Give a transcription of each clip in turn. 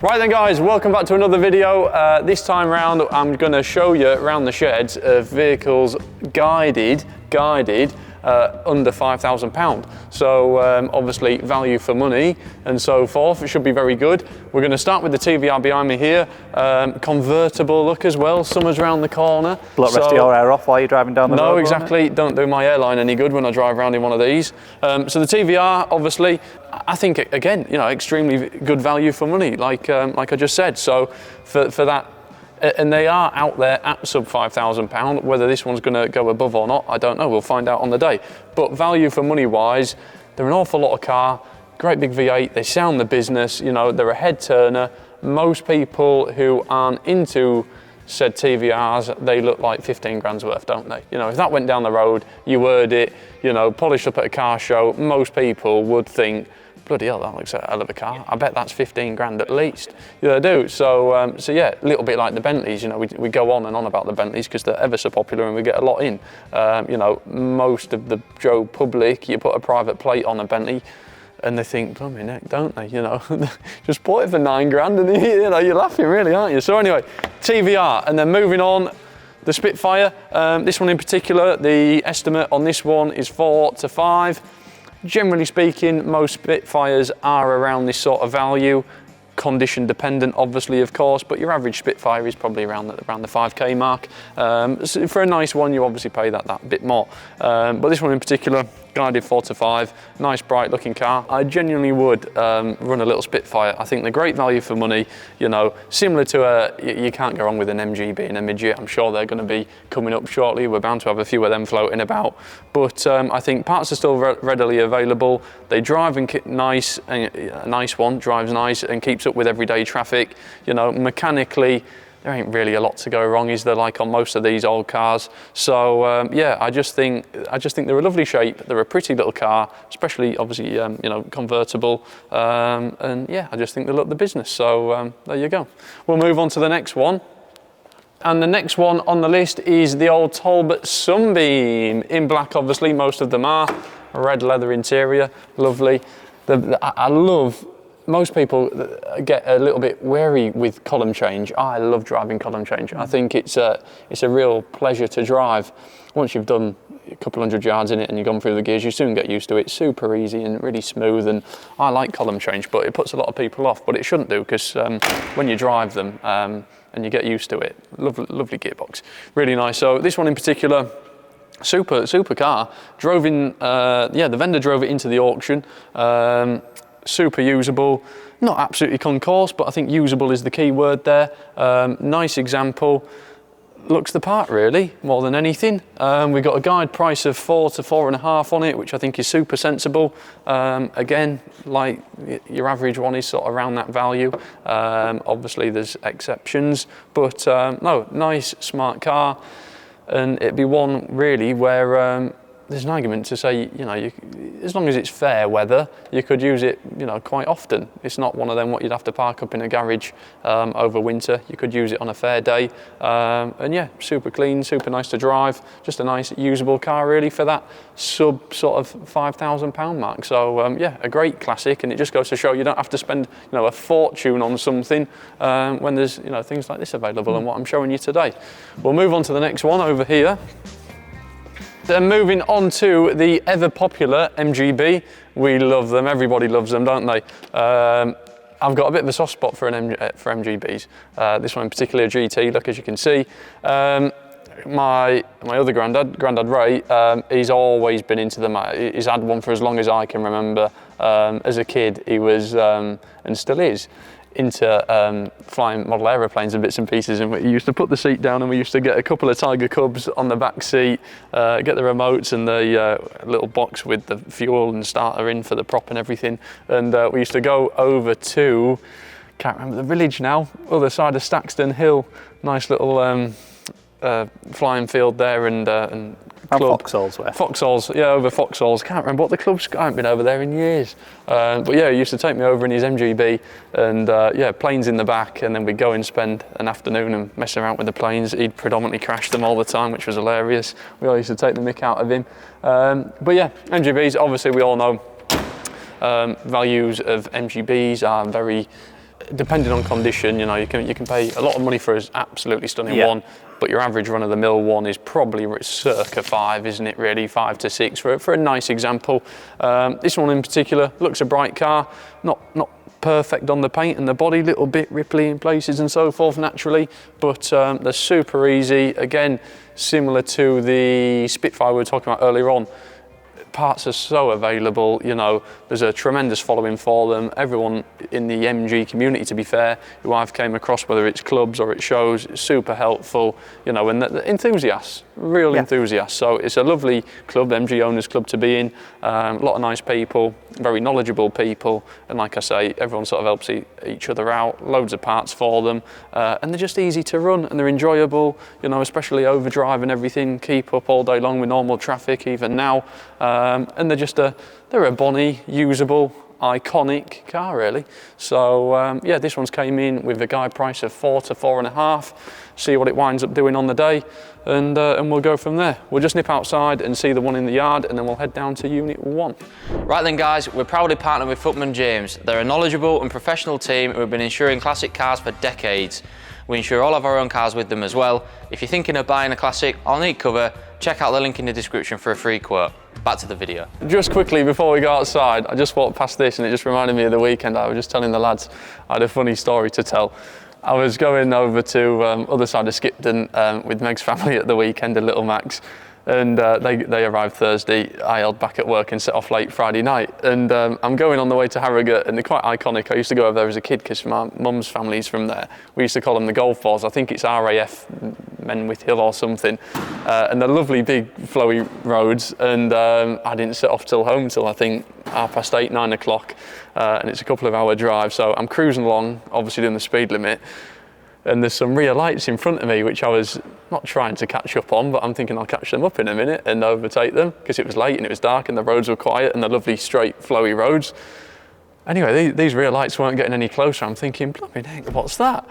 Right then guys, welcome back to another video. This time round I'm going to show you around the sheds of vehicles guided under £5,000. So obviously value for money and so forth. It should be very good. We're going to start with the TVR behind me here. Convertible look as well, summer's around the corner. Block rest of your air off while you're driving down the road. No, exactly. Don't do my airline any good when I drive around in one of these. So the TVR, obviously, I think again, you know, extremely good value for money, like I just said. So for that, and they are out there at sub £5,000. Whether this one's going to go above or not, I don't know. We'll find out on the day. But value for money wise, they're an awful lot of car. Great big V8. They sound the business. You know, they're a head turner. Most people who aren't into said TVRs, they look like 15 grand's worth, don't they? You know, if that went down the road, you heard it, you know, polished up at a car show, most people would think, bloody hell, that looks a hell of a car. I bet that's 15 grand at least. Yeah, they do. So yeah, a little bit like the Bentleys. You know, we go on and on about the Bentleys because they're ever so popular and we get a lot in. You know, most of the Joe public, you put a private plate on a Bentley and they think, blimey neck, don't they? You know, just bought it for 9 grand and you know, you're laughing really, aren't you? So anyway, TVR, and then moving on, the Spitfire. This one in particular, the estimate on this one is 4 to 5. Generally speaking, most Spitfires are around this sort of value, condition dependent obviously of course, but your average Spitfire is probably around the 5k mark. So for a nice one you obviously pay that bit more, but this one in particular, guided 4 to 5, nice bright looking car. I genuinely would run a little Spitfire. I think they're great value for money, you know, similar to you can't go wrong with an MG being a midget. I'm sure they're going to be coming up shortly. We're bound to have a few of them floating about, but I think parts are still readily available. They drive and nice, and a nice one drives nice and keeps up with everyday traffic. You know, mechanically there ain't really a lot to go wrong, is there, like on most of these old cars? So yeah, I just think they're a lovely shape. They're a pretty little car, especially obviously you know, convertible, and yeah, I just think they look the business. So there you go. We'll move on to the next one. And the next one on the list is the old Talbot Sunbeam in black. Obviously most of them are red leather interior, lovely. I love. Most people get a little bit wary with column change. I love driving column change. I think it's a real pleasure to drive. Once you've done a couple hundred yards in it and you've gone through the gears, you soon get used to it. It's super easy and really smooth, and I like column change, but it puts a lot of people off, but it shouldn't do, because when you drive them and you get used to it, lovely gearbox, really nice. So this one in particular, super car. Drove in, yeah, the vendor drove it into the auction. Super usable, not absolutely concourse, but I think usable is the key word there. Nice example, looks the part really, more than anything. We've got a guide price of 4 to 4.5 on it, which I think is super sensible. Again, like your average one is sort of around that value. Obviously there's exceptions, but no, nice, smart car. And it'd be one really where there's an argument to say, you know, as long as it's fair weather, you could use it, you know, quite often. It's not one of them what you'd have to park up in a garage over winter. You could use it on a fair day, and yeah, super clean, super nice to drive. Just a nice usable car really for that sub sort of £5,000 mark. So yeah, a great classic, and it just goes to show you don't have to spend, you know, a fortune on something when there's, you know, things like this available and what I'm showing you today. We'll move on to the next one over here. Then moving on to the ever popular MGB. We love them, everybody loves them, don't they? I've got a bit of a soft spot for MGBs. This one in particular, a GT, look, as you can see. My other Grandad Ray, he's always been into them. He's had one for as long as I can remember. As a kid, he was, and still is, into flying model aeroplanes and bits and pieces, and we used to put the seat down and we used to get a couple of Tiger Cubs on the back seat, get the remotes and the little box with the fuel and starter in for the prop and everything, and we used to go over to, can't remember the village now, other side of Staxton Hill, nice little flying field there, and club. Vauxhalls were. Vauxhalls, yeah, over Vauxhalls. Can't remember what the club's. I haven't been over there in years. But yeah, he used to take me over in his MGB, and yeah, planes in the back, and then we'd go and spend an afternoon and mess around with the planes. He'd predominantly crash them all the time, which was hilarious. We all used to take the mick out of him. But yeah, MGBs, obviously we all know values of MGBs are very depending on condition, you know, you can pay a lot of money for an absolutely stunning one, but your average run-of-the-mill one is probably circa 5, isn't it really? 5 to 6 for a nice example. This one in particular looks a bright car, not perfect on the paint and the body, little bit ripply in places and so forth naturally, but they're super easy. Again, similar to the Spitfire we were talking about earlier on. Parts are so available, you know, there's a tremendous following for them. Everyone in the MG community, to be fair, who I've came across, whether it's clubs or it shows, super helpful, you know, and the enthusiasts, real enthusiasts. So it's a lovely club, MG Owners Club to be in, a lot of nice people, very knowledgeable people, and like I say, everyone sort of helps each other out, loads of parts for them, and they're just easy to run and they're enjoyable, you know, especially overdrive and everything, keep up all day long with normal traffic even now. And they're a bonny, usable, iconic car really. So yeah, this one's came in with a guide price of 4 to 4.5. See what it winds up doing on the day, and we'll go from there. We'll just nip outside and see the one in the yard, and then we'll head down to Unit 1. Right then guys, we're proudly partnered with Footman James. They're a knowledgeable and professional team who have been insuring classic cars for decades. We insure all of our own cars with them as well. If you're thinking of buying a classic or need cover, check out the link in the description for a free quote. Back to the video. Just quickly before we go outside, I just walked past this and it just reminded me of the weekend. I was just telling the lads I had a funny story to tell. I was going over to other side of Skipton with Meg's family at the weekend, and little Max, and they arrived Thursday. I held back at work and set off late Friday night, and I'm going on the way to Harrogate, and they're quite iconic. I used to go over there as a kid because my mum's family's from there. We used to call them the Golf Balls. I think it's RAF Menwith Hill or something, and they're lovely big flowy roads, and I didn't set off till home till I think 8:30, 9 o'clock, and it's a couple of hour drive, so I'm cruising along, obviously doing the speed limit, and there's some rear lights in front of me which I was not trying to catch up on, but I'm thinking I'll catch them up in a minute and overtake them, because it was late and it was dark and the roads were quiet and the lovely straight flowy roads. Anyway, these rear lights weren't getting any closer. I'm thinking, blooming heck, what's that?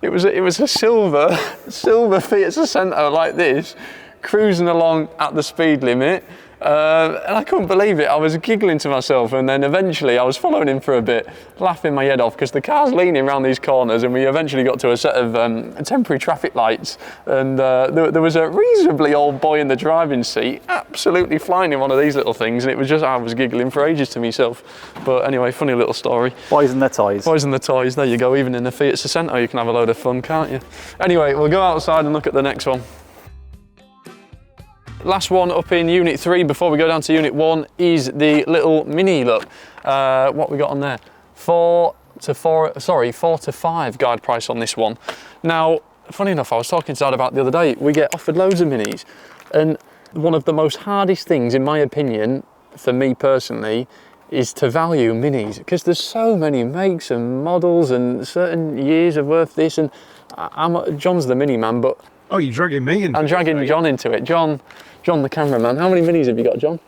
It was a silver Fiat Seicento like this, cruising along at the speed limit. And I couldn't believe it. I was giggling to myself, and then eventually I was following him for a bit, laughing my head off because the car's leaning around these corners, and we eventually got to a set of temporary traffic lights, and there was a reasonably old boy in the driving seat, absolutely flying in one of these little things, and it was just, I was giggling for ages to myself. But anyway, funny little story. Boys and their toys. Boys and the toys, there you go. Even in the Fiat Seicento you can have a load of fun, can't you? Anyway, we'll go outside and look at the next one. Last one up in Unit 3 before we go down to Unit 1 is the little Mini. Look, what we got on there? 4 to 5 guide price on this one. Now, funny enough, I was talking to Dad about the other day, we get offered loads of Minis, and one of the most hardest things, in my opinion, for me personally, is to value Minis, because there's so many makes and models and certain years of worth this, and John's the Mini man, but oh, you're dragging me into it. I'm dragging John into it. John the cameraman. How many Minis have you got, John?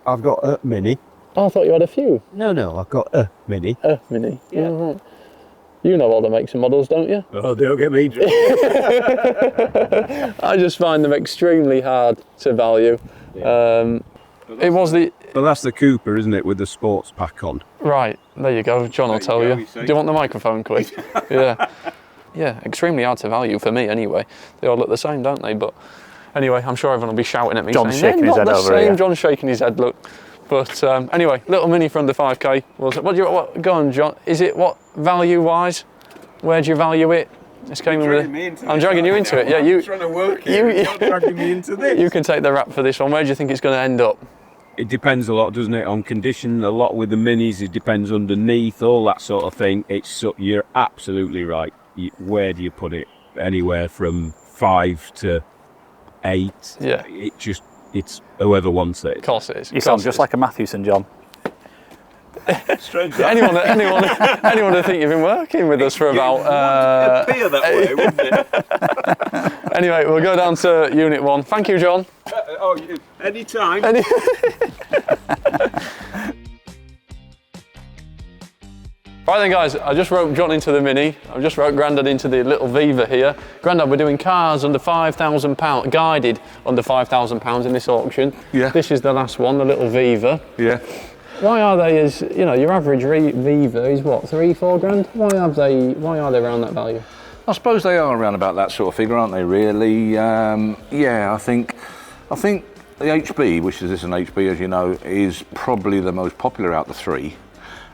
I've got a Mini. Oh, I thought you had a few. No, I've got a Mini. A Mini. Yeah. Oh, right. You know all the makes and models, don't you? Oh, don't get me drunk. I just find them extremely hard to value. Yeah. It was the... Well, that's the Cooper, isn't it, with the sports pack on? Right, there you go. John will tell you. Do you want the microphone quick? Yeah. Yeah, extremely hard to value for me anyway. They all look the same, don't they? But anyway, I'm sure everyone will be shouting at me John's saying, shaking his head over here. John's shaking his head, look. But anyway, little Mini for under 5k. Go on, John. Is it what value-wise? Where do you value it? This came in with I'm dragging you into it. Yeah, I'm trying to work here. You're dragging me into this. You can take the rap for this one. Where do you think it's going to end up? It depends a lot, doesn't it, on condition. A lot with the Minis, it depends underneath, all that sort of thing. You're absolutely right. Where do you put it? Anywhere from 5 to 8. Yeah. It's whoever wants it. Of course it is. You sound just like a Mathewson, John. Strange. Anyone would think you've been working with us for about... appear that way, wouldn't it? Anyway, we'll go down to Unit 1. Thank you, John. Anytime. Right then guys, I just roped John into the Mini. I've just roped Grandad into the little Viva here. Grandad, we're doing cars under £5,000, guided under £5,000 in this auction. Yeah. This is the last one, the little Viva. Yeah. Why are they as, you know, your average Viva is what, 3-4 grand? Why are they around that value? I suppose they are around about that sort of figure, aren't they, really? Yeah, I think the HB, which is an HB, as you know, is probably the most popular out of the three.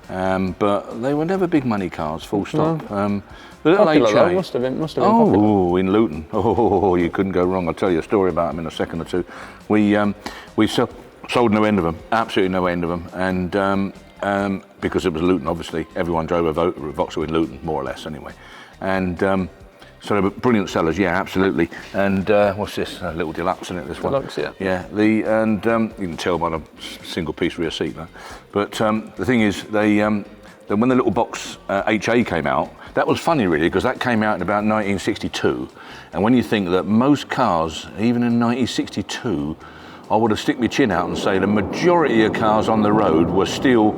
But they were never big money cars, full stop. No. The little Popular, HA, must have been popular. oh, in Luton. Oh, you couldn't go wrong. I'll tell you a story about them in a second or two. We sold no end of them, absolutely no end of them, and because it was Luton, obviously, everyone drove a Vauxhall in Luton, more or less, anyway. And so they were brilliant sellers, yeah, absolutely. And what's this? A little deluxe, isn't it? This one. Deluxe, yeah. Yeah. You can tell by the single piece rear seat, though. But the thing is, when the little box HA came out, that was funny, really, because that came out in about 1962. And when you think that most cars, even in 1962, I would have stick my chin out and say the majority of cars on the road were still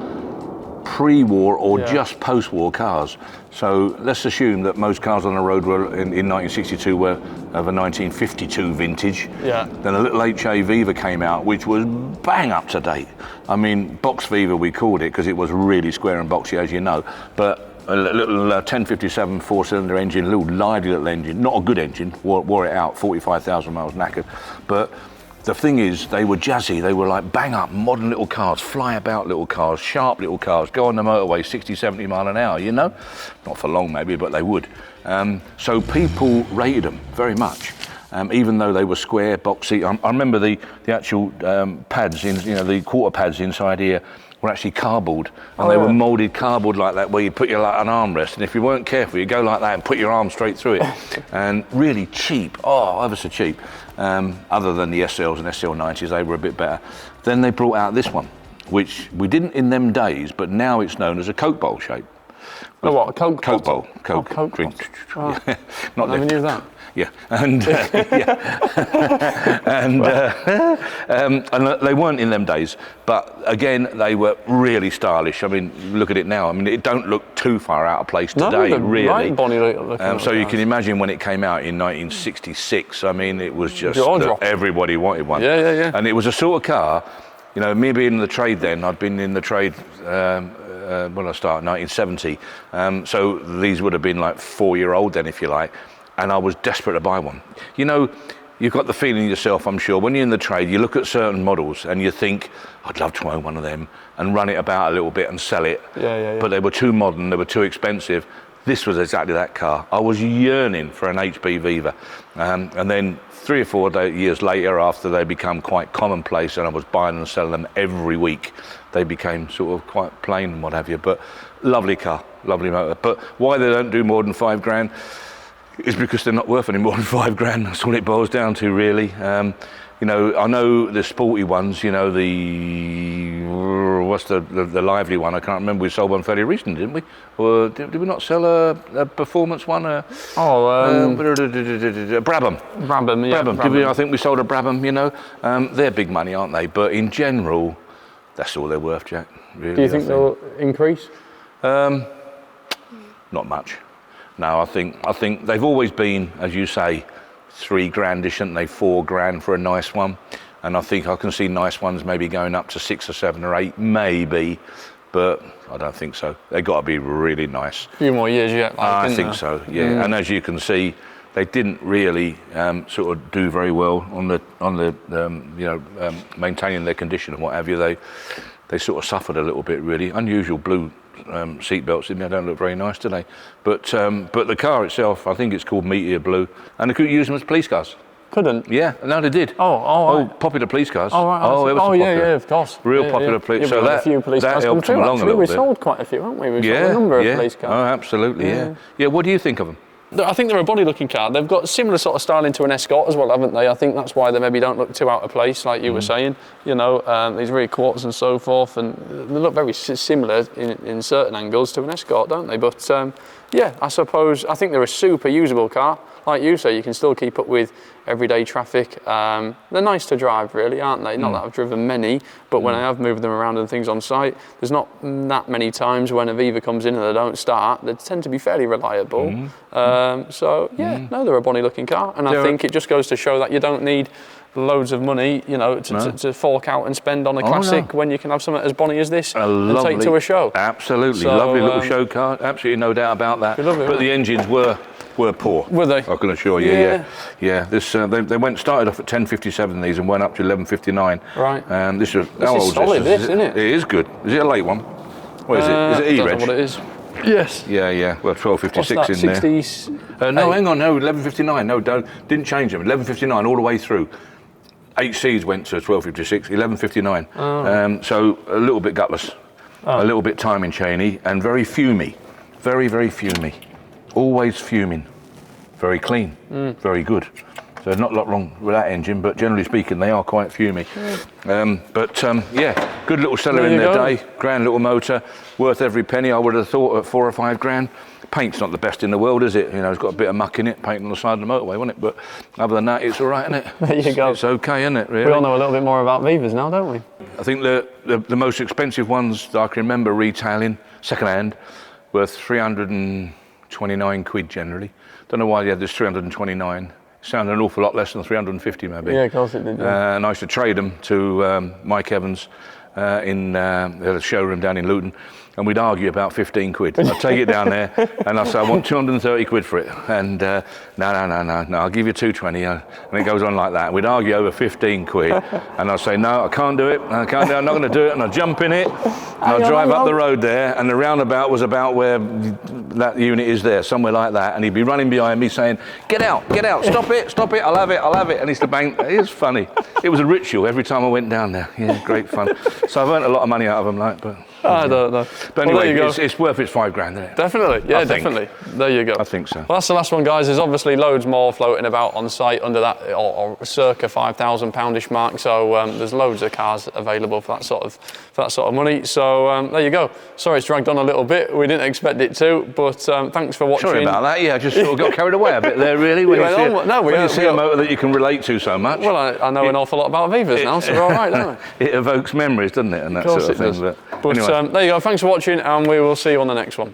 pre-war or just post-war cars. So let's assume that most cars on the road were in 1962 were of a 1952 vintage. Yeah. Then a little HA Viva came out, which was bang up to date. I mean, box Viva we called it because it was really square and boxy, as you know. But a little 1057 four-cylinder engine, a little lively little engine, not a good engine, wore it out, 45,000 miles knackered. But the thing is, they were jazzy. They were like bang up, modern little cars, fly about little cars, sharp little cars, go on the motorway 60, 70 mile an hour, you know? Not for long maybe, but they would. So people rated them very much. Even though they were square, boxy. I remember the actual pads, the quarter pads inside here were actually cardboard, and they were moulded cardboard like that, where you put your an armrest, and if you weren't careful, you go like that and put your arm straight through it. And really cheap, ever so cheap. Other than the SLs and SL90s, they were a bit better. Then they brought out this one, which we didn't in them days, but now it's known as a Coke bowl shape. Oh, what, a Coke bowl? Coke. Coke drink. Oh. Yeah. Not I never knew that. Yeah, and they weren't in them days, but again, they were really stylish. I mean, look at it now. I mean, it don't look too far out of place today, really. Right, bonny looking so you can imagine when it came out in 1966. I mean, it was just everybody wanted one. Yeah. And it was a sort of car. You know, me being in the trade then, I'd been in the trade. When I started, 1970. So these would have been like 4-year-old then, if you like. And I was desperate to buy one. You know, you've got the feeling yourself, I'm sure, when you're in the trade, you look at certain models and you think, I'd love to own one of them and run it about a little bit and sell it. Yeah. But they were too modern, they were too expensive. This was exactly that car. I was yearning for an HB Viva. And then 3 or 4 years later, after they become quite commonplace and I was buying and selling them every week, they became sort of quite plain and what have you. But lovely car, lovely motor. But why they don't do more than 5 grand is because they're not worth any more than 5 grand. That's all it boils down to, really. You know, I know the sporty ones, you know, what's the lively one? I can't remember. We sold one fairly recently, didn't we? Or did we not sell a performance one? Brabham. Brabham, yeah. Brabham. I think we sold a Brabham, you know. They're big money, aren't they? But in general, that's all they're worth, Jack. Really, do you think they'll increase? Not much. No, I think they've always been, as you say, 3 grandish, and they 4 grand for a nice one. And I think I can see nice ones maybe going up to 6 or 7 or 8, maybe, but I don't think so. They've got to be really nice. A few more years yet. I think so, yeah. And as you can see, they didn't really sort of do very well on the maintaining their condition and what have you. They sort of suffered a little bit, really. Unusual blue seat belts in there, don't look very nice, do they? But the car itself, I think it's called Meteor Blue, and they couldn't use them as police cars. Couldn't? Yeah, no, they did. Right. Popular police cars. Oh, right. Yeah, of course. Real popular police. Yeah, so that, a few police that cars helped them along a little we bit. sold quite a few, haven't we? We sold a number of police cars. Oh, absolutely, yeah. What do you think of them? I think they're a body-looking car. They've got similar sort of styling to an Escort as well, haven't they? I think that's why they maybe don't look too out of place, like you were saying. You know, these rear quarters and so forth, and they look very similar in certain angles to an Escort, don't they? But yeah, I think they're a super usable car. Like you say, you can still keep up with everyday traffic. They're nice to drive, really, aren't they? Not that I've driven many, but when I have moved them around and things on site, there's not that many times when a Viva comes in and they don't start. They tend to be fairly reliable. So yeah, no, they're a bonny looking car, and I think it just goes to show that you don't need loads of money, you know, to fork out and spend on a classic when you can have something as bonny as this and take to a show. Absolutely, So, lovely little show car. Absolutely no doubt about that. But the engines were poor. Were they? I can assure you. Yeah. This they started off at 1057 these and went up to 1159. Right. This is solid, isn't it? It is good. Is it a late one? What is it? Is it E-Reg? I don't know what it is. Yes. Yeah. Well, 1256 What's that, in 60s? there. No, hang on. No, 1159. No, didn't change them. 1159 all the way through. HCs went to 1256, 1159. So a little bit gutless, a little bit timing chainy, and very fumy. Very, very fumy. Always fuming. Very clean. Very good. So there's not a lot wrong with that engine, but generally speaking, they are quite fumy. Yeah, good little seller in their day. Grand little motor, worth every penny. I would have thought at 4 or 5 grand. Paint's not the best in the world, is it? You know, it's got a bit of muck in it, paint on the side of the motorway, wasn't it? But other than that, it's all right, isn't it? There you go. It's okay, isn't it, really? We all know a little bit more about Vivas now, don't we? I think the most expensive ones that I can remember retailing, second-hand, were 329 quid generally. Don't know why they had this 329. Sounded an awful lot less than 350 maybe. Yeah, of course it did. Yeah. And I used to trade them to Mike Evans in the showroom down in Luton, and we'd argue about 15 quid. I'd take it down there and I'd say, I want 230 quid for it. And no, I'll give you 220. And it goes on like that. We'd argue over 15 quid. And I'd say, no, I can't do it. I'm not going to do it. And I'd jump in it. And I'd drive up the road there. And the roundabout was about where that unit is there, somewhere like that. And he'd be running behind me saying, get out, stop it, I'll have it. And he's to bang. It was funny. It was a ritual every time I went down there. Yeah, great fun. So I've earned a lot of money out of them, but... I don't know. But anyway, it's worth its 5 grand, isn't it? Definitely, yeah, definitely. There you go. I think so. Well, that's the last one, guys. There's obviously loads more floating about on site under that or circa £5,000-ish mark. So there's loads of cars available for that sort of money. So there you go. Sorry, it's dragged on a little bit. We didn't expect it to, but thanks for watching. Sorry about that. Yeah, I just sort of got carried away a bit there, really. When you see a motor that you can relate to so much. Well, I know an awful lot about Vivas now, so we're all right, don't we? It evokes memories, doesn't it? And that sort of thing. But anyway. There you go. Thanks for watching, and we will see you on the next one.